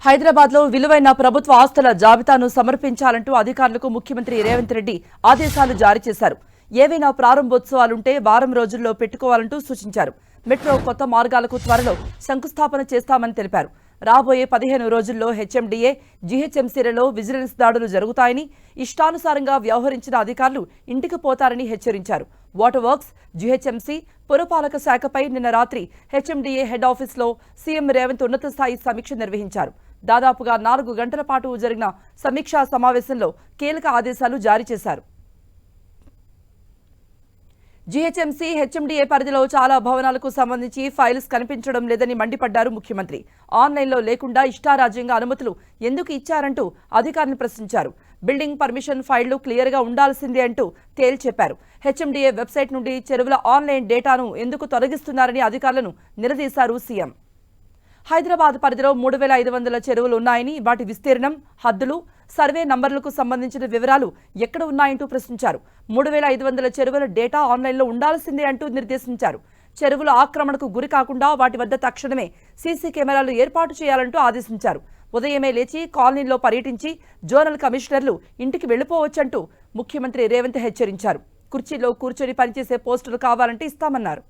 హైదరాబాద్లో విలువైన ప్రభుత్వ ఆస్తుల జాబితాను సమర్పించాలంటూ అధికారులకు ముఖ్యమంత్రి రేవంత్ రెడ్డి ఆదేశాలు జారీ చేశారు. ఏవైనా ప్రారంభోత్సవాలుంటే వారం రోజుల్లో పెట్టుకోవాలంటూ సూచించారు. మెట్రో కొత్త మార్గాలకు త్వరలో శంకుస్థాపన చేస్తామని తెలిపారు. రాబోయే 15 రోజుల్లో హెచ్ఎండీఏ, జీహెచ్ఎంసీలలో విజిలెన్స్ దాడులు జరుగుతాయని, ఇష్టానుసారంగా వ్యవహరించిన అధికారులు ఇంటికి పోతారని హెచ్చరించారు. వాటర్ వర్క్స్, జీహెచ్ఎంసీ, పురపాలక శాఖపై నిన్న రాత్రి హెచ్ఎండీఏ హెడ్ ఆఫీస్లో సీఎం రేవంత్ ఉన్నత స్థాయి సమీక్ష నిర్వహించారు. దాదాపుగా 4 గంటల పాటు జరిగిన సమీక్షా సమావేశంలో కీలక ఆదేశాలు జారీ చేశారు. జీహెచ్ఎంసీ, హెచ్ఎండీఏ పరిధిలో చాలా భవనాలకు సంబంధించి ఫైల్స్ కనిపించడం లేదని మండిపడ్డారు ముఖ్యమంత్రి. ఆన్లైన్లో లేకుండా ఇష్టారాజ్యంగా అనుమతులు ఎందుకు ఇచ్చారంటూ అధికారులను ప్రశ్నించారు. బిల్డింగ్ పర్మిషన్ ఫైళ్లు క్లియర్గా ఉండాల్సిందే అంటూ తేల్చెప్పారు. హెచ్ఎండీఏ వెబ్సైట్ నుండి చెరువుల ఆన్లైన్ డేటాను ఎందుకు తొలగిస్తున్నారని అధికారులను నిలదీశారు సీఎం. హైదరాబాద్ పరిధిలో 3500 చెరువులు ఉన్నాయని, వాటి విస్తీర్ణం, హద్దులు, సర్వే నంబర్లకు సంబంధించిన వివరాలు ఎక్కడ ఉన్నాయంటూ ప్రశ్నించారు. 3500 చెరువుల డేటా ఆన్లైన్లో ఉండాల్సిందే అంటూ నిర్దేశించారు. చెరువుల ఆక్రమణకు గురి కాకుండా వాటి వద్ద తక్షణమే సీసీ కెమెరాలు ఏర్పాటు చేయాలంటూ ఆదేశించారు. ఉదయమే లేచి కాలనీలో పర్యటించి జోనల్ కమిషనర్లు ఇంటికి వెళ్లిపోవచ్చంటూ ముఖ్యమంత్రి రేవంత్ హెచ్చరించారు. కుర్చీలో కూర్చొని పనిచేసే పోస్టులు కావాలంటే ఇస్తామన్నారు.